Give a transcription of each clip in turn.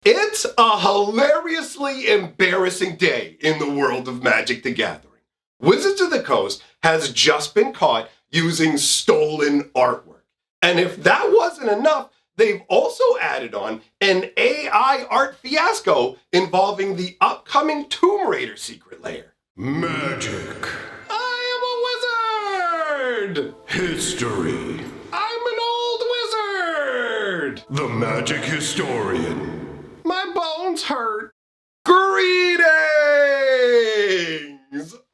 It's a hilariously embarrassing day in the world of Magic the Gathering. Wizards of the Coast has just been caught using stolen artwork. And if that wasn't enough, they've also added on an AI art fiasco involving the upcoming Tomb Raider secret lair. Magic. I am a wizard! History. I'm an old wizard! The Magic Historian. My bones hurt. Greetings,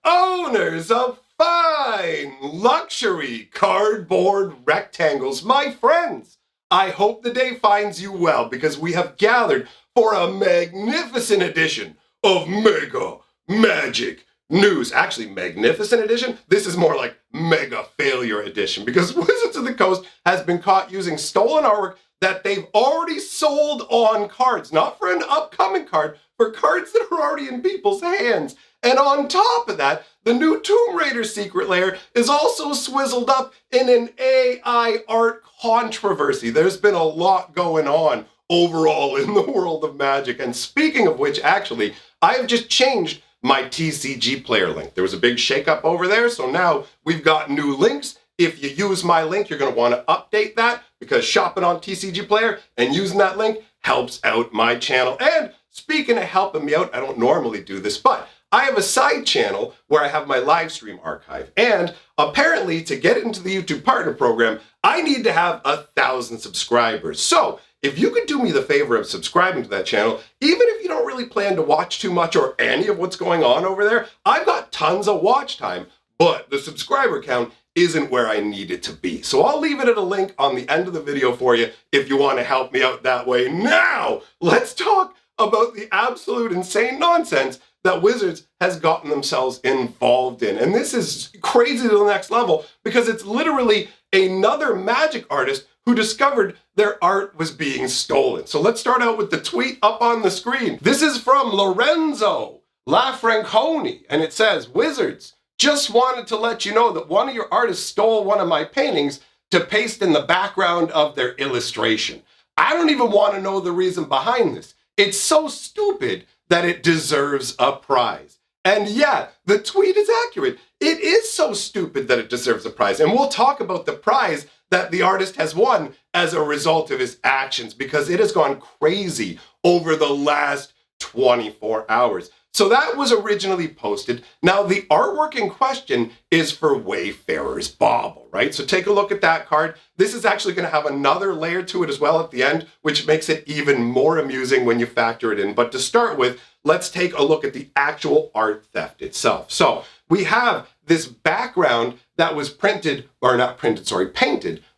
owners of fine luxury cardboard rectangles, my friends. I hope the day finds you well because we have gathered for a magnificent edition of Mega Magic News. Actually, magnificent edition? This is more like mega failure edition because Wizards of the Coast has been caught using stolen artwork that they've already sold on cards, not for an upcoming card, for cards that are already in people's hands. And on top of that, the new Tomb Raider secret lair is also swizzled up in an AI art controversy. There's been a lot going on overall in the world of Magic. And speaking of which, actually, I have just changed my TCG player link. There was a big shakeup over there, so now we've got new links. If you use my link, you're going to want to update that because shopping on TCG Player and using that link helps out my channel. And speaking of helping me out, I don't normally do this, but I have a side channel where I have my live stream archive. And apparently to get into the YouTube Partner Program, I need to have 1,000 subscribers. So if you could do me the favor of subscribing to that channel, even if you don't really plan to watch too much or any of what's going on over there, I've got tons of watch time, but the subscriber count isn't where I need it to be. So I'll leave it at a link on the end of the video for you if you want to help me out that way. Now, let's talk about the absolute insane nonsense that Wizards has gotten themselves involved in. And this is crazy to the next level because it's literally another Magic artist who discovered their art was being stolen. So let's start out with the tweet up on the screen. This is from Lorenzo Lafranconi, and it says, "Wizards, just wanted to let you know that one of your artists stole one of my paintings to paste in the background of their illustration. I don't even want to know the reason behind this. It's so stupid that it deserves a prize." And yeah, the tweet is accurate. It is so stupid that it deserves a prize. And we'll talk about the prize that the artist has won as a result of his actions because it has gone crazy over the last 24 hours. So that was originally posted. Now the artwork in question is for Wayfarer's Bauble, right? So take a look at that card. This is actually going to have another layer to it as well at the end, which makes it even more amusing when you factor it in. But to start with, let's take a look at the actual art theft itself. So we have this background that was painted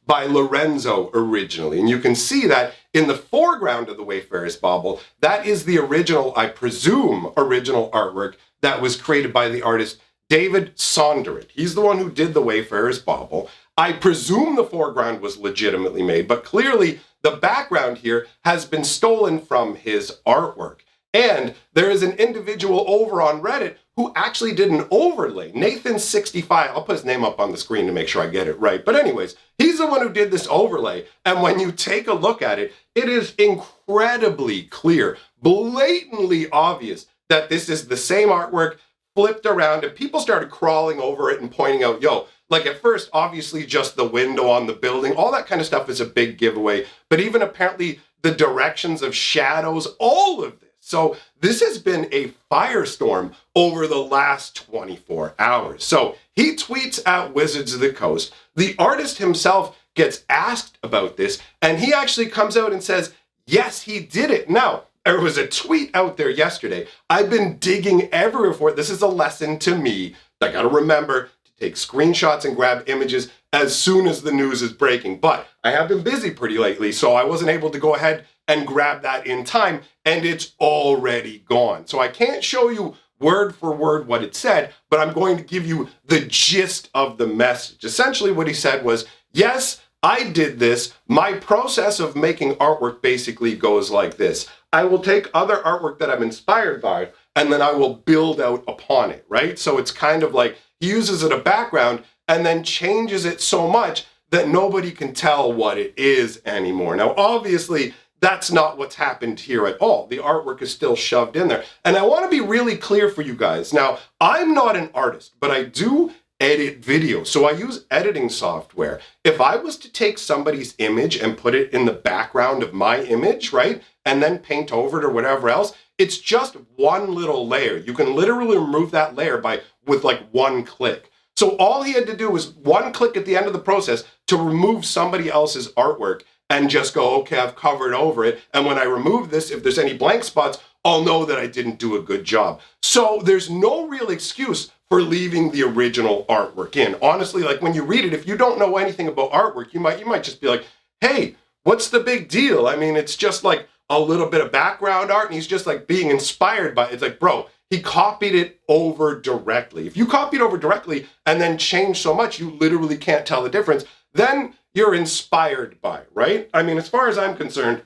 by Lorenzo originally. And you can see that in the foreground of the Wayfarer's Bauble, that is the original, I presume, original artwork that was created by the artist David Sonderit. He's the one who did the Wayfarer's Bauble. I presume the foreground was legitimately made, but clearly the background here has been stolen from his artwork. And there is an individual over on Reddit who actually did an overlay. Nathan65, I'll put his name up on the screen to make sure I get it right. But anyways, he's the one who did this overlay. And when you take a look at it, it is incredibly clear, blatantly obvious that this is the same artwork flipped around. And people started crawling over it and pointing out, yo, like at first, obviously just the window on the building, all that kind of stuff is a big giveaway. But even apparently the directions of shadows, all of this. So this has been a firestorm over the last 24 hours. So he tweets at Wizards of the Coast. The artist himself gets asked about this, and he actually comes out and says, yes, he did it. Now, there was a tweet out there yesterday. I've been digging everywhere for it. This is a lesson to me. I got to remember to take screenshots and grab images as soon as the news is breaking. But I have been busy pretty lately, so I wasn't able to go ahead and grab that in time, and it's already gone. So I can't show you word for word what it said, but I'm going to give you the gist of the message. Essentially what he said was, yes, I did this. My process of making artwork basically goes like this. I will take other artwork that I'm inspired by, and then I will build out upon it, right? So it's kind of like he uses it a background and then changes it so much that nobody can tell what it is anymore. Now, obviously, that's not what's happened here at all. The artwork is still shoved in there. And I want to be really clear for you guys. Now, I'm not an artist, but I do edit video. So I use editing software. If I was to take somebody's image and put it in the background of my image, right, and then paint over it or whatever else, it's just one little layer. You can literally remove that layer with like one click. So all he had to do was one click at the end of the process to remove somebody else's artwork and just go, okay, I've covered over it. And when I remove this, if there's any blank spots, I'll know that I didn't do a good job. So there's no real excuse for leaving the original artwork in. Honestly, like when you read it, if you don't know anything about artwork, you might just be like, hey, what's the big deal? I mean, it's just like a little bit of background art and he's just like being inspired by it. It's like, bro, he copied it over directly. If you copied over directly and then change so much, you literally can't tell the difference, then you're inspired by it, right? I mean, as far as I'm concerned,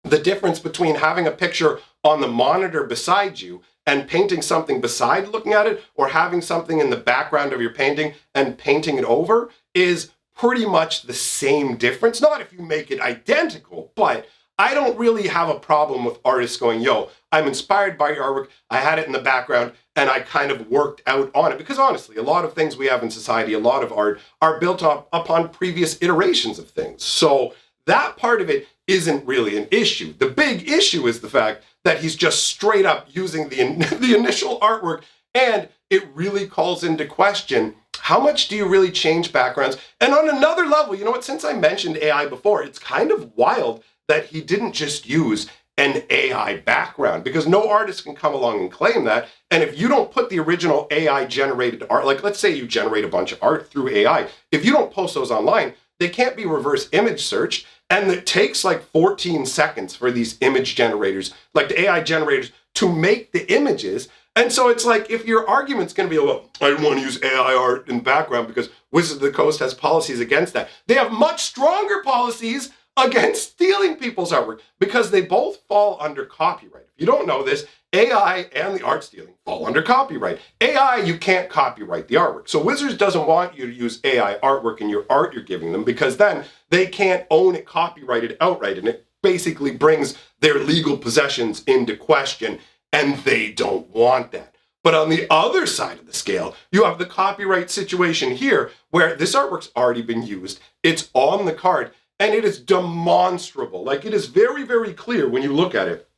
the difference between having a picture on the monitor beside you and painting something beside looking at it, or having something in the background of your painting and painting it over, is pretty much the same difference. Not if you make it identical, but I don't really have a problem with artists going, yo, I'm inspired by your artwork, I had it in the background, and I kind of worked out on it. Because honestly, a lot of things we have in society, a lot of art, are built up upon previous iterations of things. So that part of it isn't really an issue. The big issue is the fact that he's just straight up using the initial artwork, and it really calls into question, how much do you really change backgrounds? And on another level, you know what, since I mentioned AI before, it's kind of wild that he didn't just use an AI background, because no artist can come along and claim that. And if you don't put the original AI generated art, like let's say you generate a bunch of art through AI, if you don't post those online, they can't be reverse image searched. And it takes like 14 seconds for these image generators, like the AI generators, to make the images. And so it's like, if your argument's going to be, well, I don't want to use AI art in the background because Wizards of the Coast has policies against that. They have much stronger policies against stealing people's artwork, because they both fall under copyright. If you don't know this, AI and the art stealing fall under copyright. AI, you can't copyright the artwork. So Wizards doesn't want you to use AI artwork in your art you're giving them, because then they can't own it copyrighted outright, and it basically brings their legal possessions into question, and they don't want that. But on the other side of the scale, you have the copyright situation here, where this artwork's already been used, it's on the card, and it is demonstrable. Like, it is very, very clear when you look at it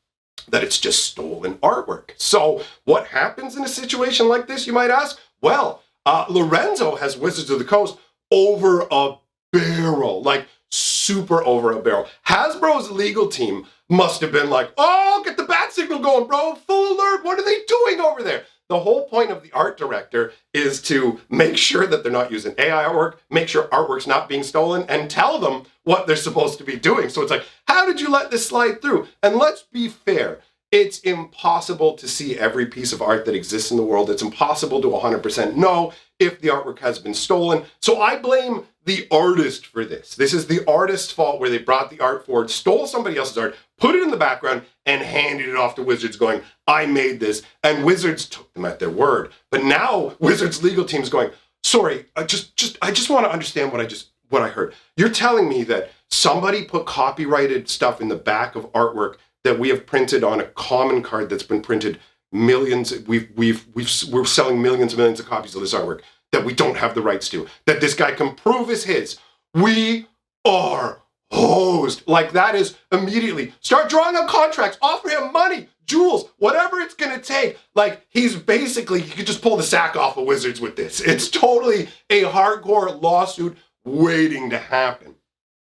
that it's just stolen artwork. So what happens in a situation like this, you might ask? Well, Lorenzo has Wizards of the Coast over a barrel, like super over a barrel. Hasbro's legal team must have been like, oh, get the bat signal going, bro, full alert, what are they doing over there? The whole point of the art director is to make sure that they're not using AI artwork, make sure artwork's not being stolen, and tell them what they're supposed to be doing. So it's like, how did you let this slide through? And let's be fair, it's impossible to see every piece of art that exists in the world. It's impossible to 100% know if the artwork has been stolen. So I blame the artist for this. This is the artist's fault, where they brought the art forward, stole somebody else's art, put it in the background, and handed it off to Wizards going, I made this. And Wizards took them at their word. But now Wizards legal team's going, sorry, I just want to understand what I heard. You're telling me that somebody put copyrighted stuff in the back of artwork that we have printed on a common card that's been printed millions. We're selling millions and millions of copies of this artwork that we don't have the rights to, that this guy can prove is his. We are hosed. Like, that is immediately start drawing up contracts, offer him money, jewels, whatever it's gonna take. Like, he's basically, you could just pull the sack off of Wizards with this. It's totally a hardcore lawsuit waiting to happen.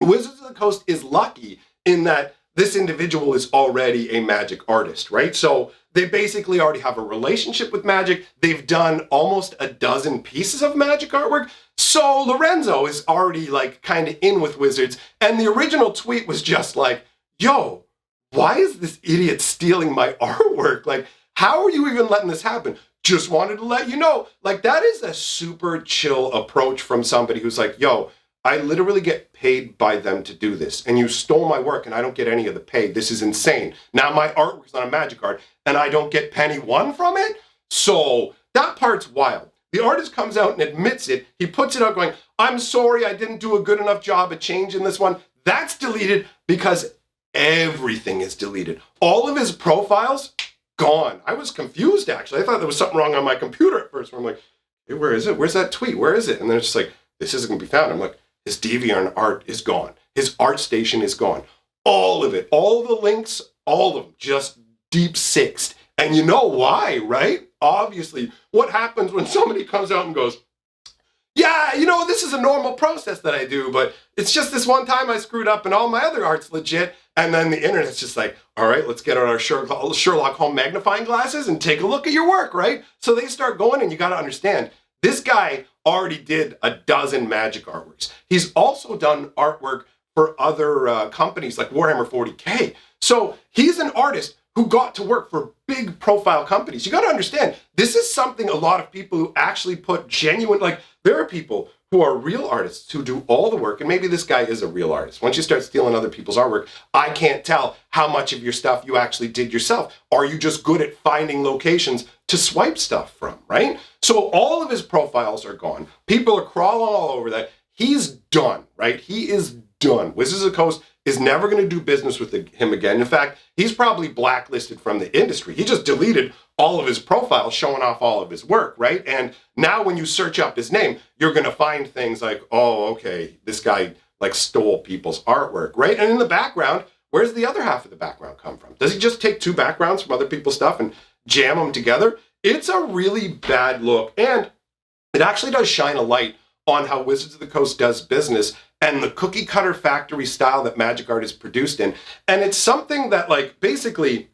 Wizards of the Coast is lucky in that this individual is already a Magic artist, right? So they basically already have a relationship with Magic. They've done almost a dozen pieces of Magic artwork. So Lorenzo is already like kind of in with Wizards. And the original tweet was just like, yo, why is this idiot stealing my artwork? Like, how are you even letting this happen? Just wanted to let you know. Like, that is a super chill approach from somebody who's like, yo, I literally get paid by them to do this, and you stole my work and I don't get any of the pay. This is insane. Now my artwork's on a Magic card and I don't get penny one from it? So that part's wild. The artist comes out and admits it. He puts it out going, I'm sorry, I didn't do a good enough job at changing this one. That's deleted because everything is deleted. All of his profiles, gone. I was confused, actually. I thought there was something wrong on my computer at first. Where I'm like, hey, where is it? Where's that tweet? Where is it? And then it's just like, this isn't going to be found. I'm like, his DeviantArt art is gone. His art station is gone. All of it. All the links, all of them, just deep sixed. And you know why, right? Obviously, what happens when somebody comes out and goes, yeah, you know, this is a normal process that I do, but it's just this one time I screwed up and all my other art's legit. And then the internet's just like, all right, let's get out our Sherlock Holmes magnifying glasses and take a look at your work, right? So they start going, and you got to understand, this guy already did a dozen magic artworks. He's also done artwork for other companies like Warhammer 40K. So he's an artist who got to work for big profile companies. You got to understand, this is something a lot of people who actually put genuine, like there are people who are real artists who do all the work, and maybe this guy is a real artist. Once you start stealing other people's artwork, I can't tell how much of your stuff you actually did yourself. Are you just good at finding locations to swipe stuff from, right? So all of his profiles are gone. People are crawling all over that. He's done, right? He is done. Wizards of the Coast is never going to do business with him again. In fact, he's probably blacklisted from the industry. He just deleted all of his profiles showing off all of his work, right? And now when you search up his name, you're going to find things like, oh, okay, this guy like stole people's artwork, right? And in the background, where's the other half of the background come from? Does he just take two backgrounds from other people's stuff and jam them together? It's a really bad look. And it actually does shine a light on how Wizards of the Coast does business and the cookie cutter factory style that magic art is produced in. And it's something that, like, basically,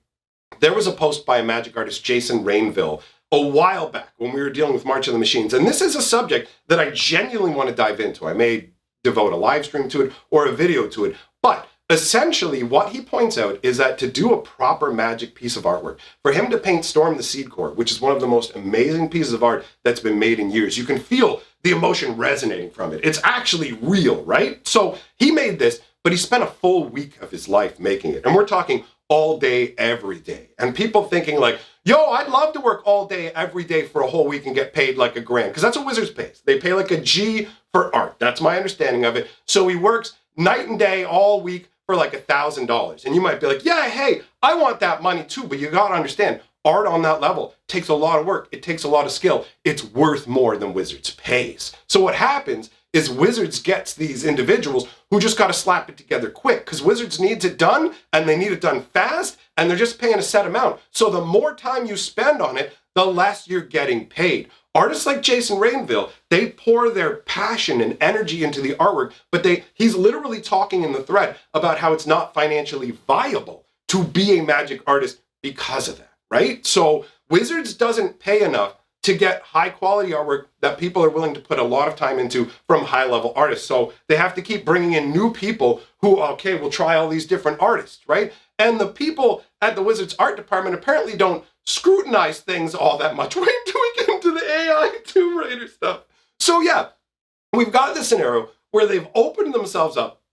there was a post by a magic artist, Jason Rainville, a while back when we were dealing with March of the Machines. And this is a subject that I genuinely want to dive into. I may devote a live stream to it or a video to it. But essentially, what he points out is that to do a proper magic piece of artwork, for him to paint Storm the Seed Core, which is one of the most amazing pieces of art that's been made in years, you can feel the emotion resonating from it. It's actually real, right? So he made this, but he spent a full week of his life making it. And we're talking all day, every day. And people thinking like, yo, I'd love to work all day, every day for a whole week and get paid like $1,000. Because that's what Wizards pays. They pay like a G for art. That's my understanding of it. So he works night and day all week for like $1,000. And you might be like, yeah, hey, I want that money too. But you got to understand, art on that level takes a lot of work. It takes a lot of skill. It's worth more than Wizards pays. So what happens is Wizards gets these individuals who just got to slap it together quick because Wizards needs it done and they need it done fast and they're just paying a set amount. So the more time you spend on it, the less you're getting paid. Artists like Jason Rainville, they pour their passion and energy into the artwork, but he's literally talking in the thread about how it's not financially viable to be a magic artist because of that, right? So Wizards doesn't pay enough to get high quality artwork that people are willing to put a lot of time into from high level artists. So they have to keep bringing in new people who, okay, will try all these different artists, right? And the people at the Wizards art department apparently don't scrutinize things all that much. Wait till we get into the AI Tomb Raider stuff. So yeah, we've got this scenario where they've opened themselves up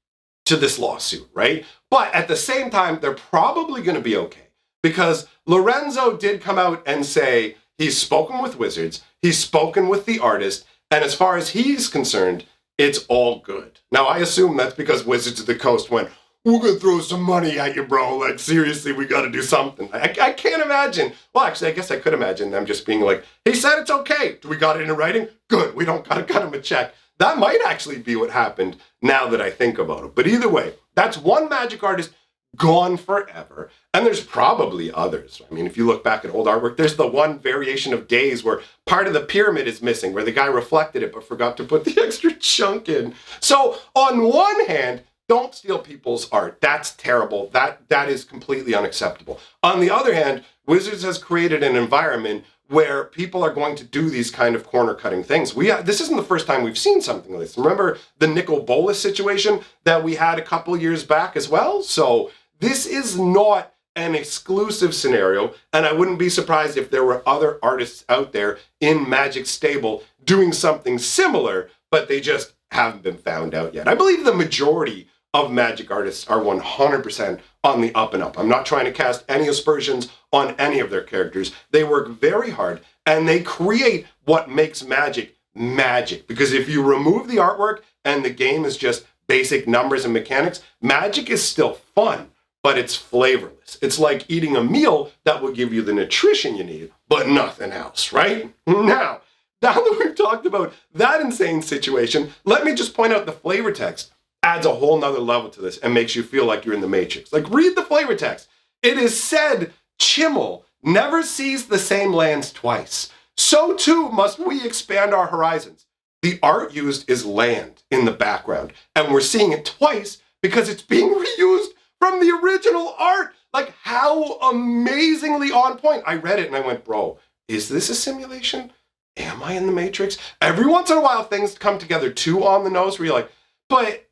to this lawsuit, right? But at the same time, they're probably going to be okay because Lorenzo did come out and say he's spoken with Wizards, he's spoken with the artist, and as far as he's concerned, it's all good. Now, I assume that's because Wizards of the Coast went, we're going to throw some money at you, bro. Like, seriously, we got to do something. I can't imagine. Well, actually, I guess I could imagine them just being like, he said it's okay. Do we got it in writing? Good. We don't got to cut him a check. That might actually be what happened now that I think about it. But either way, that's one magic artist gone forever. And there's probably others. I mean, if you look back at old artwork, there's the one variation of Days where part of the pyramid is missing, where the guy reflected it but forgot to put the extra chunk in. So on one hand, don't steal people's art. That's terrible. That is completely unacceptable. On the other hand, Wizards has created an environment where people are going to do these kind of corner-cutting things. This isn't the first time we've seen something like this. Remember the Nicol Bolas situation that we had a couple years back as well? So this is not an exclusive scenario, and I wouldn't be surprised if there were other artists out there in Magic's stable doing something similar, but they just haven't been found out yet. I believe the majority of Magic artists are 100% on the up and up. I'm not trying to cast any aspersions on any of their characters. They work very hard and they create what makes Magic magic. Because if you remove the artwork and the game is just basic numbers and mechanics, Magic is still fun. but it's flavorless. It's like eating a meal that will give you the nutrition you need, but nothing else, right? Now that we've talked about that insane situation, let me just point out the flavor text adds a whole nother level to this and makes you feel like you're in the Matrix. Like, read the flavor text. It is said, Chimmel never sees the same lands twice. So too must we expand our horizons. The art used is land in the background, and we're seeing it twice because it's being reused from the original art. Like, how amazingly on point. I read it and I went, bro, is this a simulation? Am I in the Matrix? Every once in a while, things come together too on the nose where you're like, but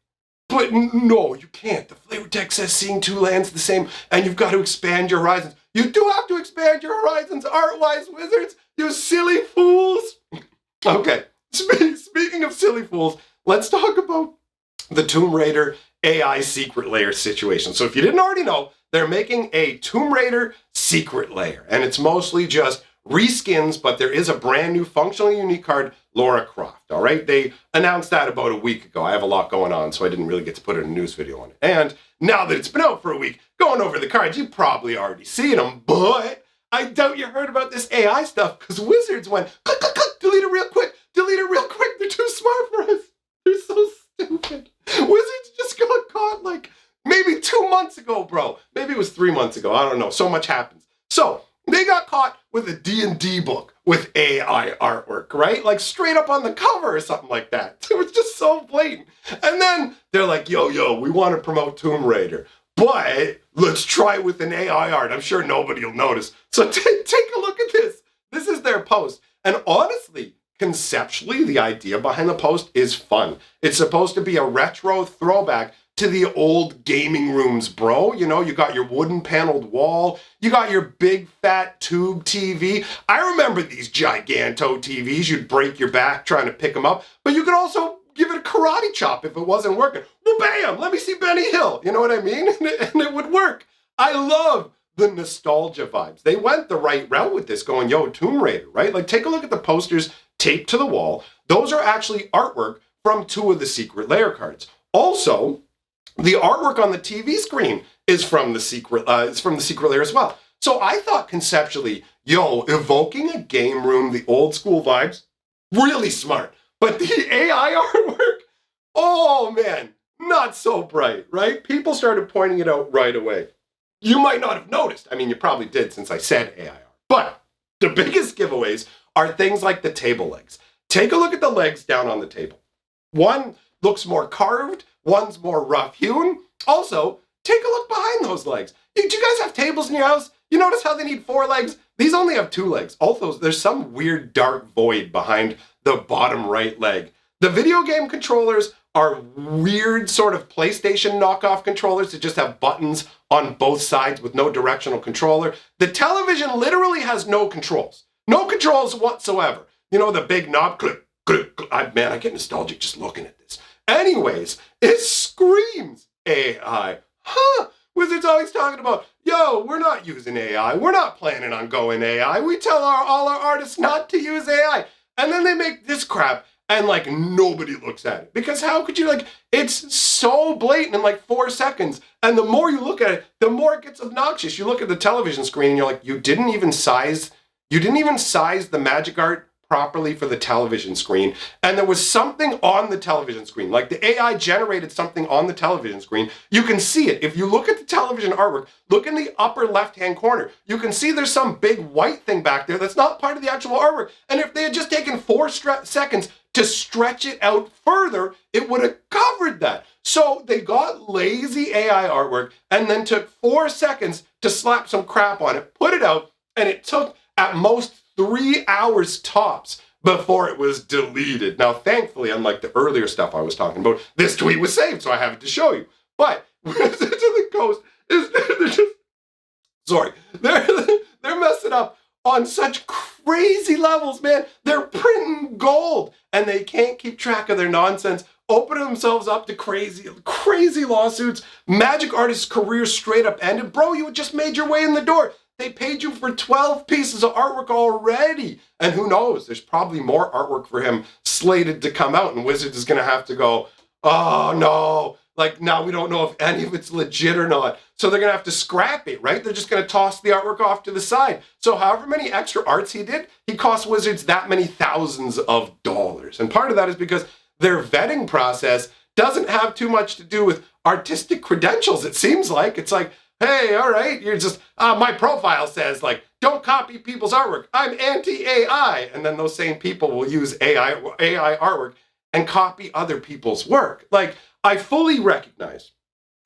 no, you can't. The flavor text says seeing two lands the same, and you've got to expand your horizons. You do have to expand your horizons, art-wise, wizards, you silly fools. Okay, speaking of silly fools, let's talk about the Tomb Raider AI secret layer situation. So if you didn't already know, they're making a Tomb Raider secret layer, and it's mostly just reskins, but there is a brand new functionally unique card, Lara Croft, all right? They announced that about a week ago. I have a lot going on, so I didn't really get to put a news video on it. And now that it's been out for a week, going over the cards, you probably already seen them, but I doubt you heard about this AI stuff because Wizards went, click, click, click, delete it real quick, they're too smart for us. They're so stupid. Wizards just got caught like maybe 2 months ago, bro. Maybe it was 3 months ago, I don't know, so much happens. So, they got caught with a D&D book with AI artwork, right? Like straight up on the cover or something like that. It was just so blatant. And then they're like, yo, we want to promote Tomb Raider, but let's try it with an AI art. I'm sure nobody will notice. So take a look at this. This is their post. And honestly, conceptually, the idea behind the post is fun. It's supposed to be a retro throwback to the old gaming rooms, bro. You know, you got your wooden paneled wall, you got your big fat tube TV. I remember these giganto TVs. You'd break your back trying to pick them up, but you could also give it a karate chop if it wasn't working. Well, bam, let me see Benny Hill. You know what I mean? And it would work. I love the nostalgia vibes. They went the right route with this, going, yo, Tomb Raider, right? Like, take a look at the posters taped to the wall. Those are actually artwork from 2 of the secret layer cards. Also, the artwork on the TV screen is from the secret layer as well. So I thought conceptually, yo, evoking a game room, the old school vibes, really smart. But the AI artwork, oh man, not so bright, right? People started pointing it out right away. You might not have noticed. I mean, you probably did since I said AI art. But the biggest giveaways are things like the table legs. Take a look at the legs down on the table. One looks more carved, one's more rough hewn. Also, take a look behind those legs. Do you guys have tables in your house? You notice how they need 4 legs? These only have 2 legs. Also, there's some weird dark void behind the bottom right leg. The video game controllers are weird sort of PlayStation knockoff controllers that just have buttons on both sides with no directional controller. The television literally has no controls. No controls whatsoever. You know, the big knob, click, click, click. Man, I get nostalgic just looking at this. Anyways, it screams AI. Wizards always talking about, yo, we're not using AI. We're not planning on going AI. We tell all our artists not to use AI. And then they make this crap and like nobody looks at it. Because how could you it's so blatant in like 4 seconds. And the more you look at it, the more it gets obnoxious. You look at the television screen and you're like, you didn't even size the magic art properly for the television screen. And there was something on the television screen, like the AI generated something on the television screen. You can see it. If you look at the television artwork, look in the upper left-hand corner. You can see there's some big white thing back there that's not part of the actual artwork. And if they had just taken 4 seconds to stretch it out further, it would have covered that. So they got lazy AI artwork and then took 4 seconds to slap some crap on it, put it out, and it took at most 3 hours tops before it was deleted. Now, thankfully, unlike the earlier stuff I was talking about, this tweet was saved, so I have it to show you. But Wizards of the Coast they're messing up on such crazy levels, man. They're printing gold, and they can't keep track of their nonsense, opening themselves up to crazy lawsuits. Magic artists' careers straight up ended. Bro, you had just made your way in the door. They paid you for 12 pieces of artwork already. And who knows, there's probably more artwork for him slated to come out, and Wizards is going to have to go, oh no, like now we don't know if any of it's legit or not. So they're going to have to scrap it, right? They're just going to toss the artwork off to the side. So however many extra arts he did, he cost Wizards that many thousands of dollars. And part of that is because their vetting process doesn't have too much to do with artistic credentials, it seems like. It's like, hey, all right, you're just, my profile says, like, don't copy people's artwork. I'm anti-AI. And then those same people will use AI artwork and copy other people's work. Like, I fully recognize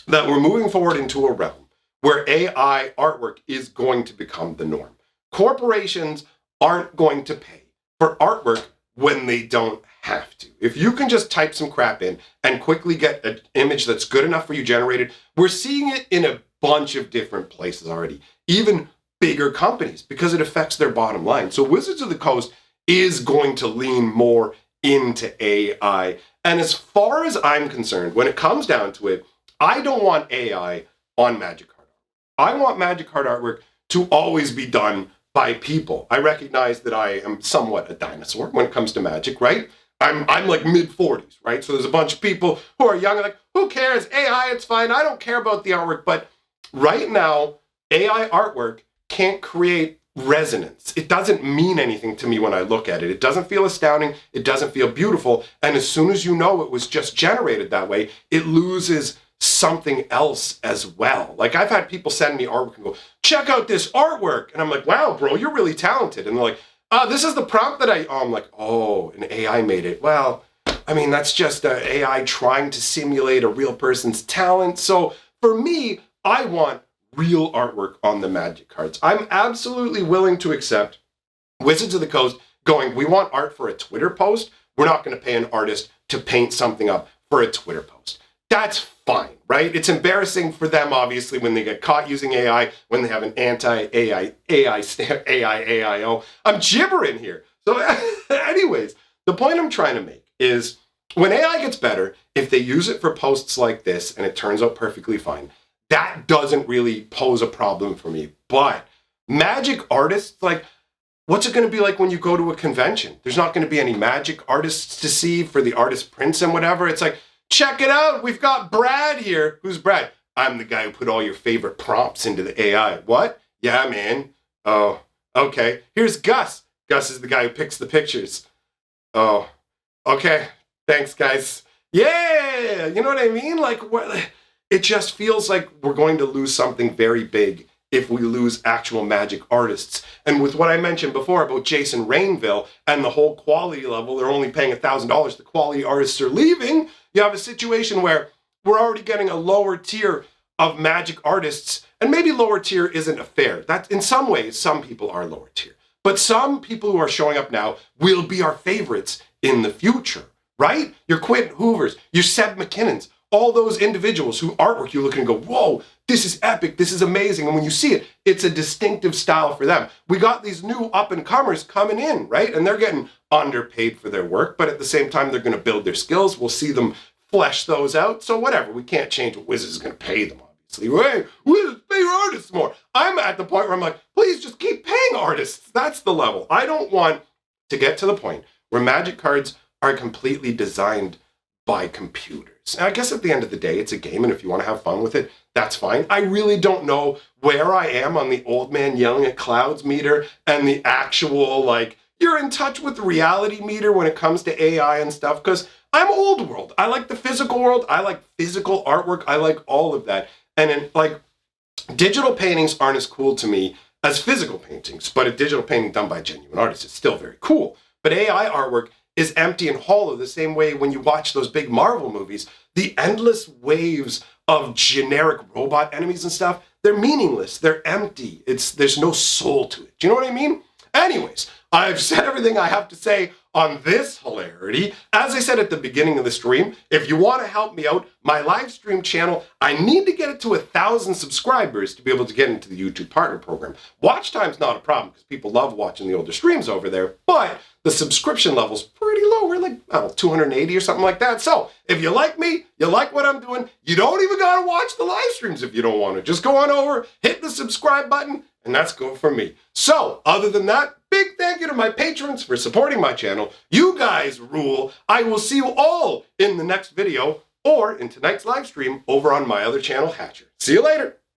that we're moving forward into a realm where AI artwork is going to become the norm. Corporations aren't going to pay for artwork when they don't have to. If you can just type some crap in and quickly get an image that's good enough for you generated, we're seeing it in a bunch of different places already, even bigger companies, because it affects their bottom line. So Wizards of the Coast is going to lean more into AI. And as far as I'm concerned, when it comes down to it, I don't want AI on Magic card artwork. I want Magic card artwork to always be done by people. I recognize that I am somewhat a dinosaur when it comes to Magic, right? I'm like mid-40s, right? So there's a bunch of people who are young and like, who cares? AI, it's fine. I don't care about the artwork. But right now, AI artwork can't create resonance. It doesn't mean anything to me when I look at it. It doesn't feel astounding. It doesn't feel beautiful. And as soon as you know it was just generated that way, it loses something else as well. Like I've had people send me artwork and go, check out this artwork. And I'm like, wow, bro, you're really talented. And they're like, this is the prompt that I'm like, oh, an AI made it. Well, I mean, that's just an AI trying to simulate a real person's talent. So for me, I want real artwork on the Magic cards. I'm absolutely willing to accept Wizards of the Coast going, we want art for a Twitter post. We're not going to pay an artist to paint something up for a Twitter post. That's fine, right? It's embarrassing for them, obviously, when they get caught using AI, when they have an AIO. I'm gibbering here. So anyways, the point I'm trying to make is when AI gets better, if they use it for posts like this and it turns out perfectly fine, that doesn't really pose a problem for me. But Magic artists, like, what's it going to be like when you go to a convention? There's not going to be any Magic artists to see for the artist prints and whatever. It's like, check it out. We've got Brad here. Who's Brad? I'm the guy who put all your favorite prompts into the AI. What? Yeah, man. Oh, okay. Here's Gus. Gus is the guy who picks the pictures. Oh, okay. Thanks, guys. Yeah. You know what I mean? Like, what? It just feels like we're going to lose something very big if we lose actual Magic artists. And with what I mentioned before about Jason Rainville and the whole quality level, they're only paying $1,000. The quality artists are leaving. You have a situation where we're already getting a lower tier of Magic artists, and maybe lower tier isn't a fair. That in some ways, some people are lower tier. But some people who are showing up now will be our favorites in the future, right? Your Quint Hoovers, your Seb McKinnons, all those individuals who artwork you look and go, whoa, this is epic, this is amazing. And when you see it, it's a distinctive style for them. We got these new up-and-comers coming in, right? And they're getting underpaid for their work, but at the same time, they're going to build their skills. We'll see them flesh those out. So whatever, we can't change what Wizards is going to pay them, obviously. Hey, Wizards, pay your artists more. I'm at the point where I'm like, please just keep paying artists. That's the level. I don't want to get to the point where Magic cards are completely designed by computers. And I guess at the end of the day, it's a game, and if you want to have fun with it, that's fine. I really don't know where I am on the old man yelling at clouds meter and the actual, like, you're in touch with the reality meter when it comes to AI and stuff, because I'm old world. I like the physical world. I like physical artwork. I like all of that. And like, digital paintings aren't as cool to me as physical paintings, but a digital painting done by a genuine artist is still very cool. But AI artwork is empty and hollow, the same way when you watch those big Marvel movies, the endless waves of generic robot enemies and stuff, they're meaningless, they're empty, there's no soul to it. Do you know what I mean? Anyways, I've said everything I have to say on this hilarity. As I said at the beginning of the stream, if you want to help me out, my live stream channel, I need to get it to 1,000 subscribers to be able to get into the YouTube Partner Program. Watch time's not a problem because people love watching the older streams over there, but the subscription level's pretty low. We're like, I don't know, 280 or something like that. So if you like me, you like what I'm doing, you don't even got to watch the live streams if you don't want to. Just go on over, hit the subscribe button, and that's good for me. So other than that, big thank you to my patrons for supporting my channel. You guys rule. I will see you all in the next video. or in tonight's live stream over on my other channel, Hatcher. See you later!